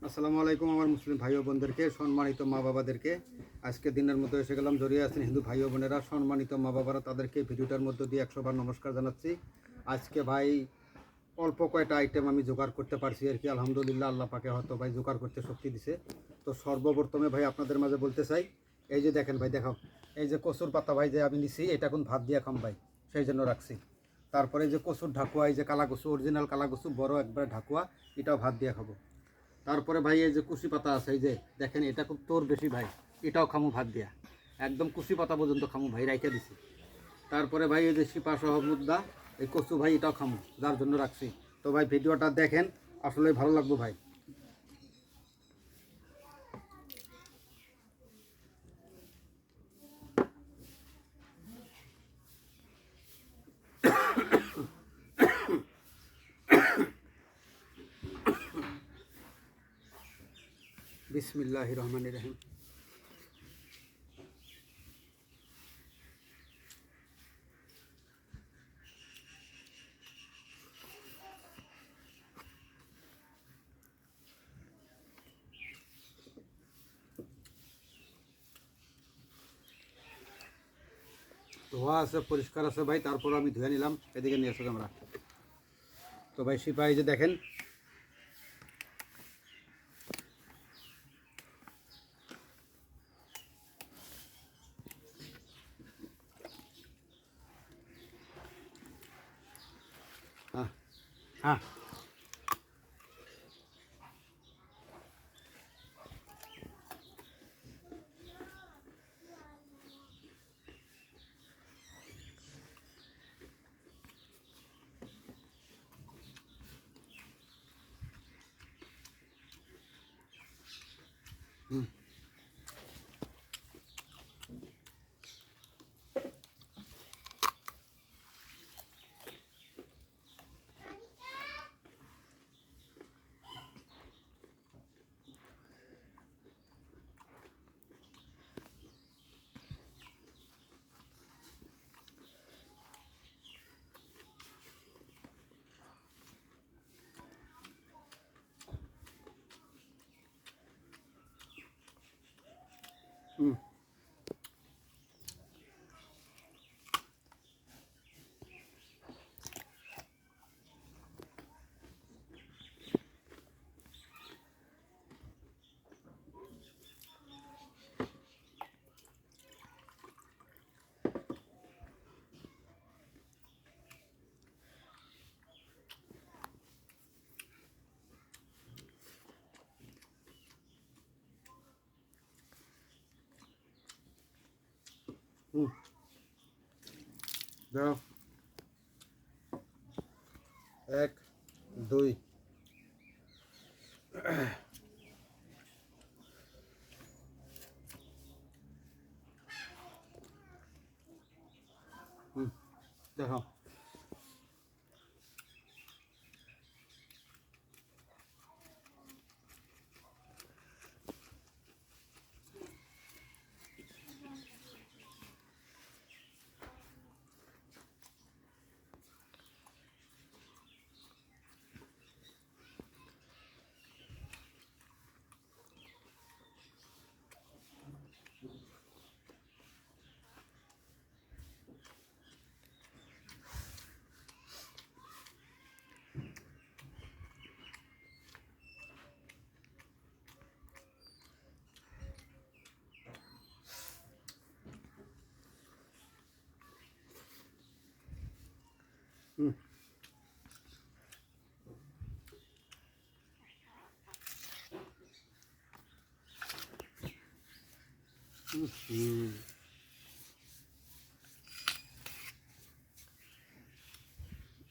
আসসালামু আলাইকুম আমার মুসলিম ভাই ও বোনদেরকে, সম্মানিত মা বাবাদেরকে। আজকে দিনের মতো এসে গেলাম। জড়িয়ে আছেন হিন্দু ভাই ও বোনেরা, সম্মানিত মা বাবারা, তাদেরকে ভিডিওটার মধ্য দিয়ে 100 বার নমস্কার জানাচ্ছি। আজকে ভাই অল্প কয়টা আইটেম আমি জোগাড় করতে পারছি আর কি, আলহামদুলিল্লাহ। আল্লাহ পাকে হয়তো ভাই জোগাড় করতে শক্তি দিছে। তো সর্বপ্রথমে ভাই আপনাদের মাঝে বলতে চাই, এই যে দেখেন ভাই, দেখাও, এই যে কচুর পাতা ভাই যে আমি নিছি, এটা এখন ভাত দিয়ে খাম ভাই, সেই জন্য রাখছি। তারপরে এই যে কচুর ঢাকুয়া, এই যে কালা কচু, অরিজিনাল কালা কচু, বড় একবার ঢাকুয়া, এটাও ভাত দিয়ে খাবো। তারপরে ভাই এই যে কুশি পাতা আছে, এই যে দেখেন, এটা খুব তোর বেশি ভাই, এটাও খামু ভাত দিয়া, একদম কুশি পাতা পর্যন্ত খামু ভাই, রাইখা দিছি। তারপরে ভাই এই যে শিপা সহ মুদ্রা, এই কচু ভাই, এটাও খামু, যার জন্য রাখছি। তো ভাই ভিডিওটা দেখেন, আসলে ভালো লাগবে ভাই। বিসমিল্লাহির রহমানির রহিম। ধোয়া আছে, পরিষ্কার আছে ভাই, তারপর আমি ধুয়ে নিলাম। এদিকে নিয়ে আসো আমরা। তো ভাই শিপা এই যে দেখেন, হ্যাঁ হ্যাঁ, হুম হুম হুম, দাও, 1 2, হুম, দেখো। হুম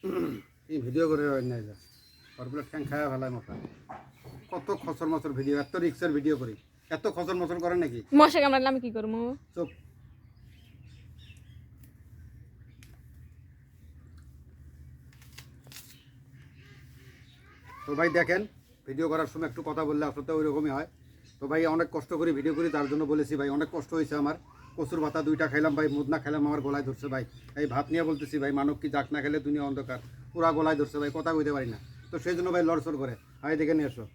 হুম, এই ভিডিও করে নাই যা, ওরগুলো ঠ্যাং খায়া ফেলায় মশা। কত খসর মসর ভিডিও, এত রিক্সের ভিডিও করি, এত খসর মসর করে নাকি? মশা কামড়ালে আমি কি করবো? চুপ। তো ভাই দেখেন, ভিডিও করার সময় একটু কথা বললে আসলে ওই রকমই হয়। তো ভাই অনেক কষ্ট করে ভিডিও করি, তার জন্য বলেছি ভাই, অনেক কষ্ট হয়েছে আমার। কচুর ভাতা 2টা খাইলাম ভাই, মুদনা খাইলাম, আমার গলায় ধরছে ভাই। এই ভাত নিয়ে বলতেছি ভাই, মানব কি যাক না খেলে দুনিয়া অন্ধকার, পুরা গলায় ধরছে ভাই, কথা কইতে পারি না। তো সেই জন্য ভাই লড়সড় করে। ভাই দেখে নিয়ে এসো।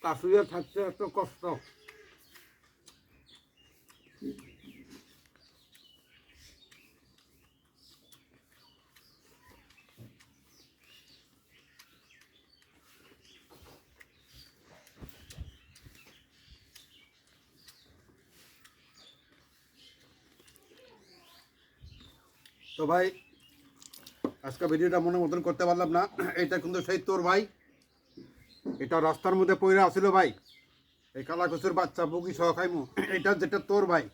কাশুয়ে থাকতে এত কষ্ট। তো ভাই আজকে ভিডিওটা মনে মতন করতে পারলাম না। এটা কিন্তু সেই তোর ভাই, এটা রাস্তার মধ্যে পড়ে আসিল ভাই। এই কালাকুচুর বাচ্চা বুকি সহ খাইমু। এটা যেটা তোর ভাই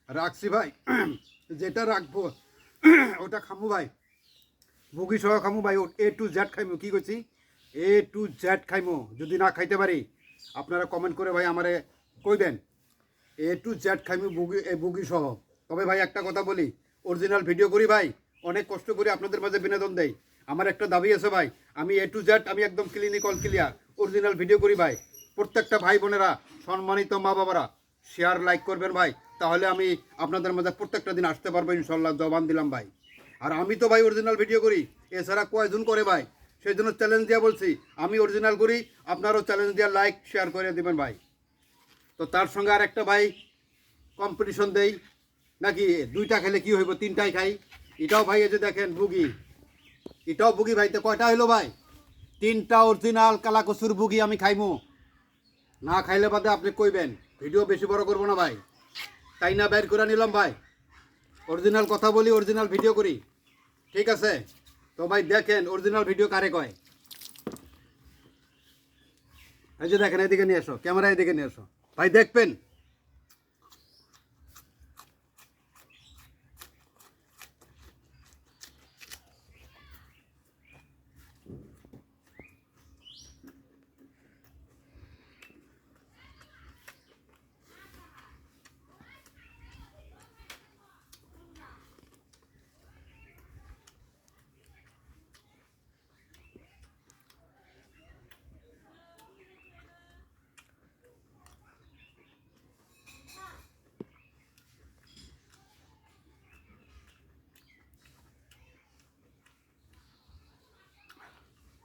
রাখছি ভাই, যেটা রাখবো ওটা খামু ভাই, বুকি সহ খামু ভাই। A to Z খাইমু, কি করছি A to Z খাইমু। যদি না খাইতে পারি আপনারা কমেন্ট করে ভাই আমারে কইবেন। A to Z খাইমু বুকি সহ। তবে ভাই একটা কথা বলি, অরিজিনাল ভিডিও করি ভাই, অনেক কষ্ট করে আপনাদের মাঝে বিনোদন দেই। আমার একটা দাবি আছে ভাই, আমি A to Z আমি একদম ক্লিনিক্যাল ক্লিয়ার অরিজিনাল ভিডিও করি ভাই। প্রত্যেকটা ভাই বোনেরা, সম্মানিত মা বাবারা শেয়ার লাইক করবেন ভাই, তাহলে আমি আপনাদের মাঝে প্রত্যেকটা দিন আসতে পারবো ইনশাল্লাহ, জবান দিলাম ভাই। আর আমি তো ভাই অরিজিনাল ভিডিও করি, এছাড়া কয়জন করে ভাই, সেই জন্য চ্যালেঞ্জ দিয়ে বলছি আমি অরিজিনাল করি, আপনারাও চ্যালেঞ্জ দিয়ে লাইক শেয়ার করে দেবেন ভাই। তো তার সঙ্গে আর একটা ভাই কম্পিটিশন দেই নাকি, দুইটা খেলে কি হইব, তিনটাই খাই। এটাও ভাই এই যে দেখেন বুগি, এটাও বুগি ভাই। তো কয়টা হইলো ভাই, তিনটা অরিজিনাল কালাকসুর বুগি আমি খাইমু। না খাইলে বাদে আপনি কইবেন, ভিডিও বেশি বড় করবো না ভাই, তাই না বের করে নিলাম ভাই। অরিজিনাল কথা বলি, অরিজিনাল ভিডিও করি, ঠিক আছে? তো ভাই দেখেন অরিজিনাল ভিডিও কারে কয়। এই যে দেখেন, এদিকে নিয়ে এসো, ক্যামেরা এদিকে নিয়ে এসো ভাই, দেখবেন।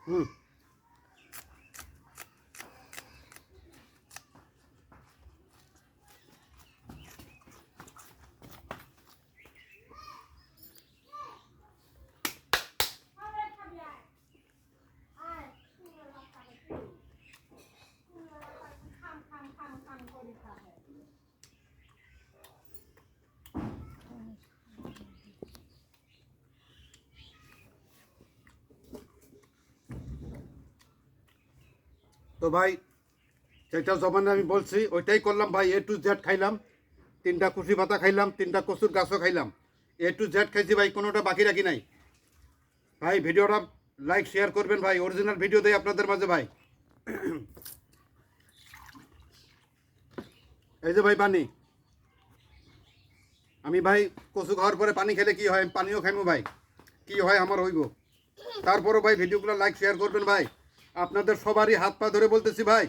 হুম, তো ভাই সেটা জমানে আমি বলছি ওইটাই করলাম ভাই। A to Z খাইলাম, তিনটা কুশি পাতা খাইলাম, তিনটা কচুর গাছও খাইলাম। A to Z খাইছি ভাই, কোনোটা বাকি রাখি নাই ভাই। ভিডিওটা লাইক শেয়ার করবেন ভাই, অরিজিনাল ভিডিও দেয় আপনাদের মাঝে ভাই। এই যে ভাই পানি, আমি ভাই কচু খাওয়ার পরে পানি খেলে কি হয়, পানিও খাইমু ভাই, কি হয় আমার হইব। তারপরও ভাই ভিডিওগুলো লাইক শেয়ার করবেন ভাই, আপনাদের সবারই হাত পা ধরে বলতেছি ভাই,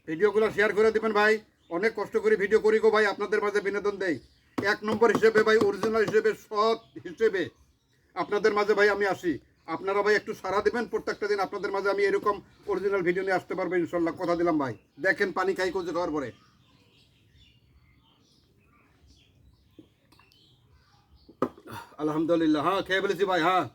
ভিডিওগুলো শেয়ার করে দেবেন ভাই। অনেক কষ্ট করে ভিডিও করি গো ভাই, আপনাদের মাঝে বিনোদন দেই। এক নম্বর হিসেবে ভাই, অরিজিনাল হিসেবে, সৎ হিসেবে আপনাদের মাঝে ভাই আমি আসি। আপনারা ভাই একটু সাড়া দেবেন, প্রত্যেকটা দিন আপনাদের মাঝে আমি এরকম অরিজিনাল ভিডিও নিয়ে আসতে পারবো ইনশাল্লাহ, কথা দিলাম ভাই। দেখেন পানি খাই কচু খাওয়ার পরে। আলহামদুলিল্লাহ, হ্যাঁ খেয়ে ফেলেছি ভাই, হ্যাঁ।